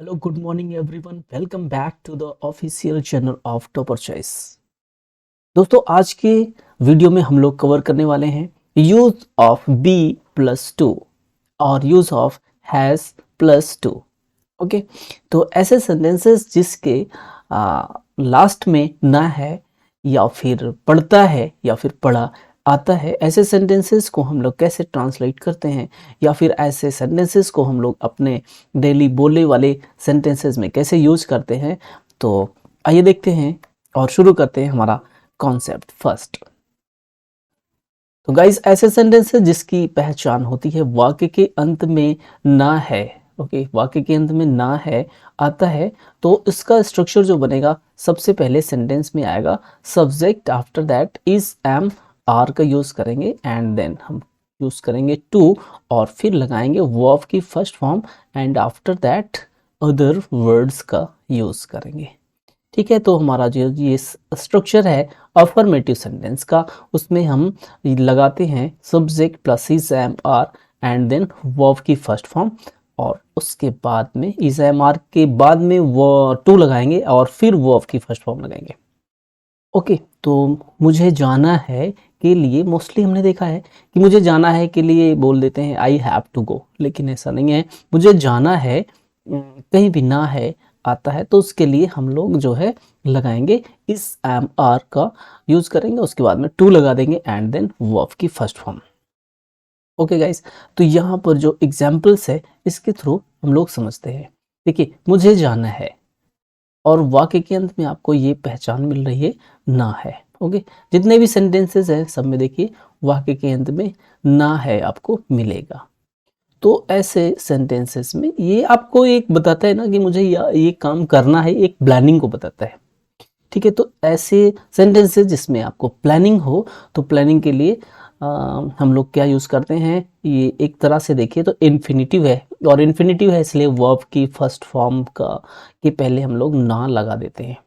Hello good morning everyone, welcome back to the official channel of Topper Choice. दोस्तों, आज के video में हम लोग कवर करने वाले हैं use of be plus to और use of has plus to. Okay, तो ऐसे सेंटेंसेस जिसके लास्ट में ना है या फिर पढ़ता है या फिर पढ़ा आता है, ऐसे सेंटेंसेस को हम लोग कैसे ट्रांसलेट करते हैं या फिर ऐसे सेंटेंसेस को हम लोग अपने डेली बोलने वाले सेंटेंसेस में कैसे यूज करते हैं। तो आइए देखते हैं और शुरू करते हैं हमारा कॉन्सेप्ट फर्स्ट। तो गाइस, ऐसे सेंटेंसेस जिसकी पहचान होती है वाक्य के अंत में ना है। ओके, वाक्य के अंत में ना है आता है तो इसका स्ट्रक्चर जो बनेगा, सबसे पहले सेंटेंस में आएगा subject, after that is am are का यूज करेंगे एंड देन हम यूज करेंगे टू और फिर लगाएंगे वर्ब की first form and after that other words का यूज करेंगे। ठीक है, तो हमारा जो ये स्ट्रक्चर है अफर्मेटिव सेंटेंस का, उसमें हम लगाते हैं subject plus is am are and then verb की फर्स्ट फॉर्म और उसके बाद में इज एम आर के बाद में वो टू लगाएंगे और फिर वर्ब की फर्स्ट फॉर्म लगाएंगे। ओके, तो मुझे जाना है के लिए मोस्टली हमने देखा है कि मुझे जाना है के लिए बोल देते हैं आई हैव टू गो, लेकिन ऐसा नहीं है। मुझे जाना है कहीं भी ना है आता है तो उसके लिए हम लोग जो है लगाएंगे इस एम आर का यूज करेंगे, उसके बाद में टू लगा देंगे एंड देन वर्ब की फर्स्ट फॉर्म। ओके गाइस, तो यहाँ पर जो एग्जाम्पल्स है इसके थ्रू हम लोग समझते हैं। देखिए, मुझे जाना है और वाक्य के अंत में आपको ये पहचान मिल रही है ना है। ओके, जितने भी सेंटेंसेस हैं सब में देखिए वाक्य के अंत में ना है आपको मिलेगा। तो ऐसे सेंटेंसेस में ये आपको एक बताता है ना कि मुझे ये काम करना है, एक प्लानिंग को बताता है। ठीक है, तो ऐसे सेंटेंसेस जिसमें आपको प्लानिंग हो तो प्लानिंग के लिए हम लोग क्या यूज करते हैं, ये एक तरह से देखिए तो इन्फिनिटिव है और इन्फिनिटिव है इसलिए वर्ब की फर्स्ट फॉर्म का के पहले हम लोग ना लगा देते हैं।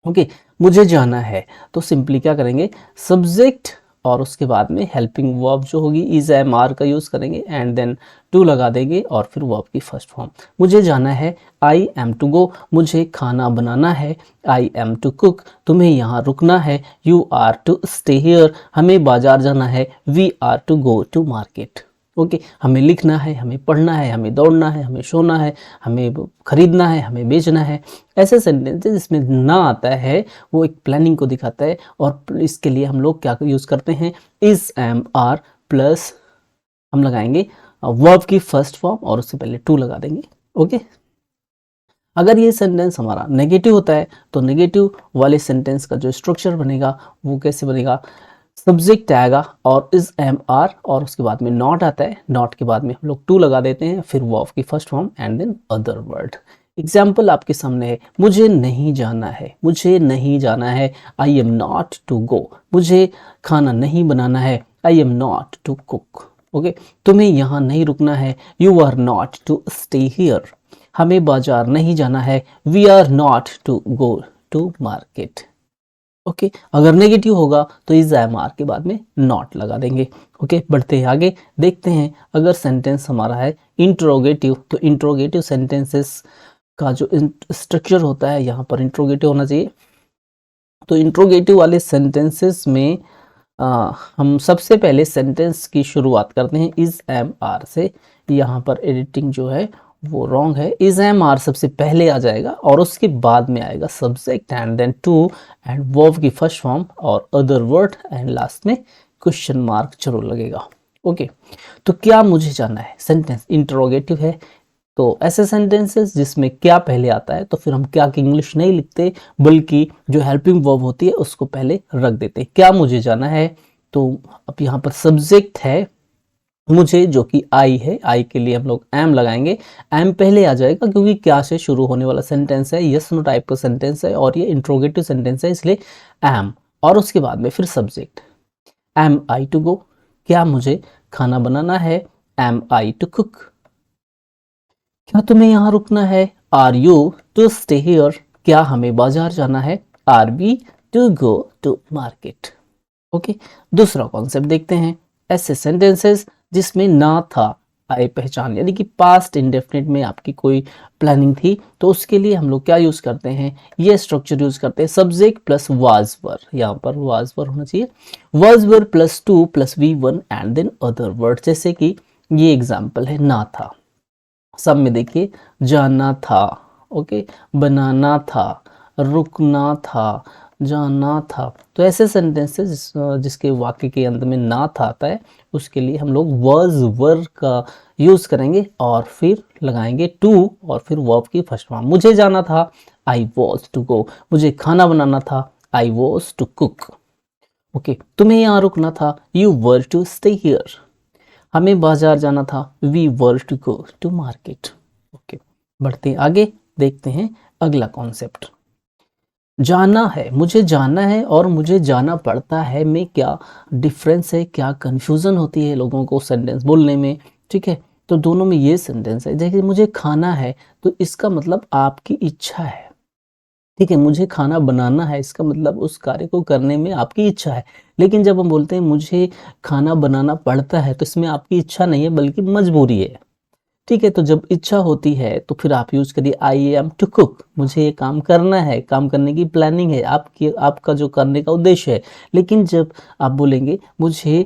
ओके, मुझे जाना है तो सिंपली क्या करेंगे, सब्जेक्ट और उसके बाद में हेल्पिंग वर्ब जो होगी इज एम आर का यूज करेंगे एंड देन टू लगा देंगे और फिर वर्ब की फर्स्ट फॉर्म। मुझे जाना है आई एम टू गो, मुझे खाना बनाना है आई एम टू कुक, तुम्हें यहाँ रुकना है you are to stay here, हमें बाजार जाना है we are to go to market. Okay, हमें लिखना है, हमें पढ़ना है, हमें दौड़ना है, हमें सोना है, हमें खरीदना है, हमें बेचना है। ऐसे सेंटेंसेस जिसमें ना आता है वो एक प्लानिंग को दिखाता है और इसके लिए हम लोग क्या यूज करते हैं, इज एम आर प्लस हम लगाएंगे वर्ब की फर्स्ट फॉर्म और उससे पहले टू लगा देंगे। ओके, अगर ये सेंटेंस हमारा नेगेटिव होता है तो नेगेटिव वाले सेंटेंस का जो स्ट्रक्चर बनेगा वो कैसे बनेगा, सब्जेक्ट आएगा और इज एम आर और उसके बाद में नॉट आता है, नॉट के बाद में हम लोग टू लगा देते हैं, फिर वर्ब की first form and then other word. Example आपके सामने है, मुझे नहीं जाना है, मुझे नहीं जाना है I am not to go, मुझे खाना नहीं बनाना है I am not to cook. Okay, तुम्हें यहाँ नहीं रुकना है you are not to stay here, हमें बाजार नहीं जाना है we are not to go to market. Okay, अगर नेगेटिव होगा तो इज एम आर के बाद में नॉट लगा देंगे। ओके, बढ़ते हैं आगे, देखते हैं अगर सेंटेंस हमारा है इंट्रोगेटिव तो इंट्रोगेटिव सेंटेंसेस का जो स्ट्रक्चर होता है यहाँ पर इंट्रोगेटिव होना चाहिए। तो इंट्रोगेटिव वाले सेंटेंसेस में हम सबसे पहले सेंटेंस की शुरुआत करते हैं इज एम आर से। यहाँ पर एडिटिंग जो है वो रॉन्ग है, इज एम आर सबसे पहले आ जाएगा और उसके बाद में आएगा subject and then to and verb की फर्स्ट फॉर्म और अदर वर्ड एंड लास्ट में क्वेश्चन मार्क जरूर लगेगा। ओके, तो क्या मुझे जाना है सेंटेंस इंटरोगेटिव है, तो ऐसे सेंटेंसेस जिसमें क्या पहले आता है तो फिर हम क्या की इंग्लिश नहीं लिखते बल्कि जो हेल्पिंग वर्ब होती है उसको पहले रख देते। क्या मुझे जाना है, तो अब यहाँ पर सब्जेक्ट है मुझे जो कि आई है, आई के लिए हम लोग एम लगाएंगे, एम पहले आ जाएगा क्योंकि क्या से शुरू होने वाला सेंटेंस है, यस नो टाइप का सेंटेंस है और ये इंट्रोगेटिव सेंटेंस है इसलिए एम और उसके बाद में फिर subject am I to go, क्या मुझे खाना बनाना है एम आई टू कुक, क्या तुम्हें यहाँ रुकना है are you to stay here, क्या हमें बाजार जाना है are we to go to market. Okay, दूसरा कॉन्सेप्ट देखते हैं, ऐसे सेंटेंसेस जिसमें ना था आए पहचान, यानी कि पास्ट इंडेफिनिट में आपकी कोई प्लानिंग थी तो उसके लिए हम लोग क्या यूज करते हैं, ये स्ट्रक्चर यूज करते हैं, सब्जेक्ट प्लस वाज वर, यहाँ पर वाज वर होना चाहिए, was were plus to plus V1 and then other word. जैसे कि ये एग्जाम्पल है ना था, सब में देखिए जाना था, ओके, बनाना था, रुकना था, जाना था। तो ऐसे सेंटेंसेस जिसके वाक्य के अंत में ना था आता है उसके लिए हम लोग वाज वर का यूज करेंगे और फिर लगाएंगे टू और फिर वर्ब की फर्स्ट फॉर्म। मुझे जाना था, आई वॉज टू गो। मुझे खाना बनाना था, I was to cook. Okay, तुम्हें यहाँ रुकना था, you were to stay here. हमें बाजार जाना था, we were to go to market. Okay, बढ़ते हैं आगे, देखते हैं अगला कॉन्सेप्ट। जाना है, मुझे जाना है और मुझे जाना पड़ता है में क्या डिफरेंस है, क्या कंफ्यूजन होती है लोगों को सेंटेंस बोलने में, ठीक है। तो दोनों में ये सेंटेंस है, देखिए मुझे खाना है तो इसका मतलब आपकी इच्छा है, ठीक है। मुझे खाना बनाना है इसका मतलब उस कार्य को करने में आपकी इच्छा है। लेकिन जब हम बोलते हैं मुझे खाना बनाना पड़ता है तो इसमें आपकी इच्छा नहीं है बल्कि मजबूरी है, ठीक है। तो जब इच्छा होती है तो फिर आप यूज करिए आई एम टू कुक, मुझे ये काम करना है, काम करने की प्लानिंग है, आपकी आपका जो करने का उद्देश्य है। लेकिन जब आप बोलेंगे मुझे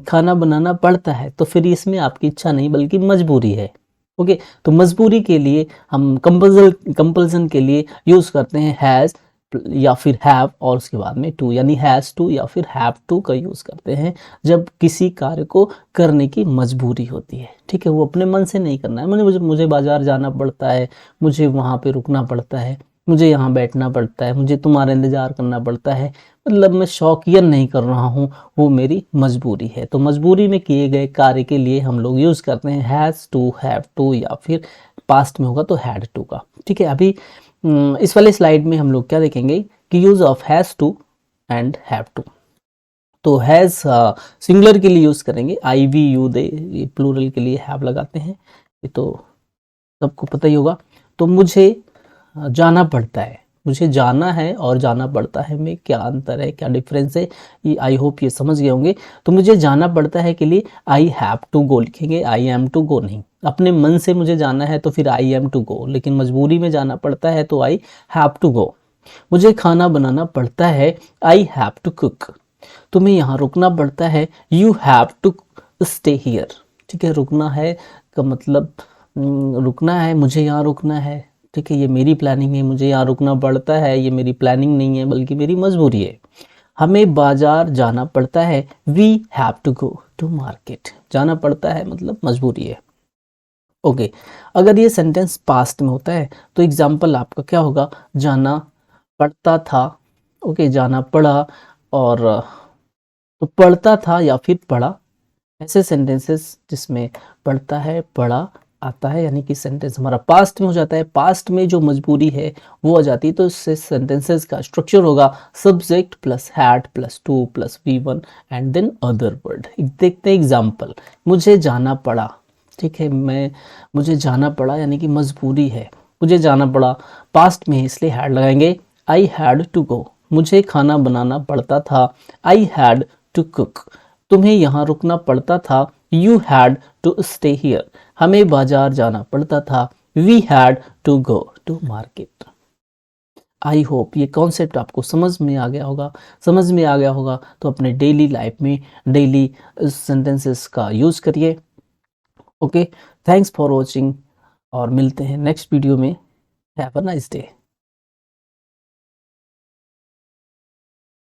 खाना बनाना पड़ता है तो फिर इसमें आपकी इच्छा नहीं बल्कि मजबूरी है। ओके, तो मजबूरी के लिए हम कंपल्सन के लिए यूज करते हैं हैज या फिर हैव और उसके बाद में टू, यानी हैज टू या फिर हैव टू का यूज करते हैं जब किसी कार्य को करने की मजबूरी होती है, ठीक है। वो अपने मन से नहीं करना है, मुझे बाजार जाना पड़ता है, मुझे वहाँ पे रुकना पड़ता है, मुझे यहाँ बैठना पड़ता है, मुझे तुम्हारा इंतजार करना पड़ता है, मतलब मैं शौकियन नहीं कर रहा हूँ, वो मेरी मजबूरी है। तो मजबूरी में किए गए कार्य के लिए हम लोग यूज करते हैं हैज टू, हैव टू या फिर पास्ट में होगा तो हैड टू का, ठीक है। अभी इस वाले स्लाइड में हम लोग क्या देखेंगे कि use of has to and have to. तो हैज सिंगुलर के लिए यूज करेंगे आई वी यू दे, ये प्लूरल के लिए हैव लगाते हैं, ये तो सबको पता ही होगा। तो मुझे जाना पड़ता है, मुझे जाना है और जाना पड़ता है में क्या अंतर है, क्या डिफरेंस है, ये आई होप ये समझ गए होंगे। तो मुझे जाना पड़ता है के लिए आई हैव टू गो लिखेंगे, आई एम टू गो नहीं। अपने मन से मुझे जाना है तो फिर आई एम टू गो, लेकिन मजबूरी में जाना पड़ता है तो आई हैव टू गो। मुझे खाना बनाना पड़ता है, आई हैव टू कुक। तुम्हें यहाँ रुकना पड़ता है, you have to stay here, ठीक है। रुकना है का मतलब रुकना है, मुझे यहाँ रुकना है, ठीक है, ये मेरी प्लानिंग है, मुझे यहाँ रुकना पड़ता है, ये मेरी प्लानिंग नहीं है बल्कि मेरी मजबूरी है। हमें बाजार जाना पड़ता है, we have to go to market. जाना पड़ता है मतलब मजबूरी है। ओके, अगर ये सेंटेंस पास्ट में होता है तो एग्जाम्पल आपका क्या होगा, जाना पड़ता था, ओके, जाना पड़ा, और तो पढ़ता था या फिर पढ़ा, ऐसे सेंटेंसेस जिसमें पढ़ता है पढ़ा आता है, यानी कि सेंटेंस हमारा पास्ट में हो जाता है। पास्ट में जो मजबूरी है वो आ जाती है, तो इससे सेंटेंसेस का स्ट्रक्चर होगा subject plus had plus to plus V1 and then other word. देखते हैं एग्जाम्पल, मुझे जाना पड़ा, ठीक है, मुझे जाना पड़ा यानी कि मजबूरी है, मुझे जाना पड़ा, पास्ट में इसलिए हैड लगाएंगे, आई हैड टू गो। मुझे खाना बनाना पड़ता था, आई हैड टू कुक। तुम्हें यहाँ रुकना पड़ता था, you had to stay here. हमें बाजार जाना पड़ता था, we had to go to market. I hope ये कॉन्सेप्ट आपको समझ में आ गया होगा। समझ में आ गया होगा तो अपने डेली लाइफ में डेली सेंटेंसेस का यूज करिए। ओके, थैंक्स फॉर वॉचिंग और मिलते हैं नेक्स्ट वीडियो में। Have a nice day.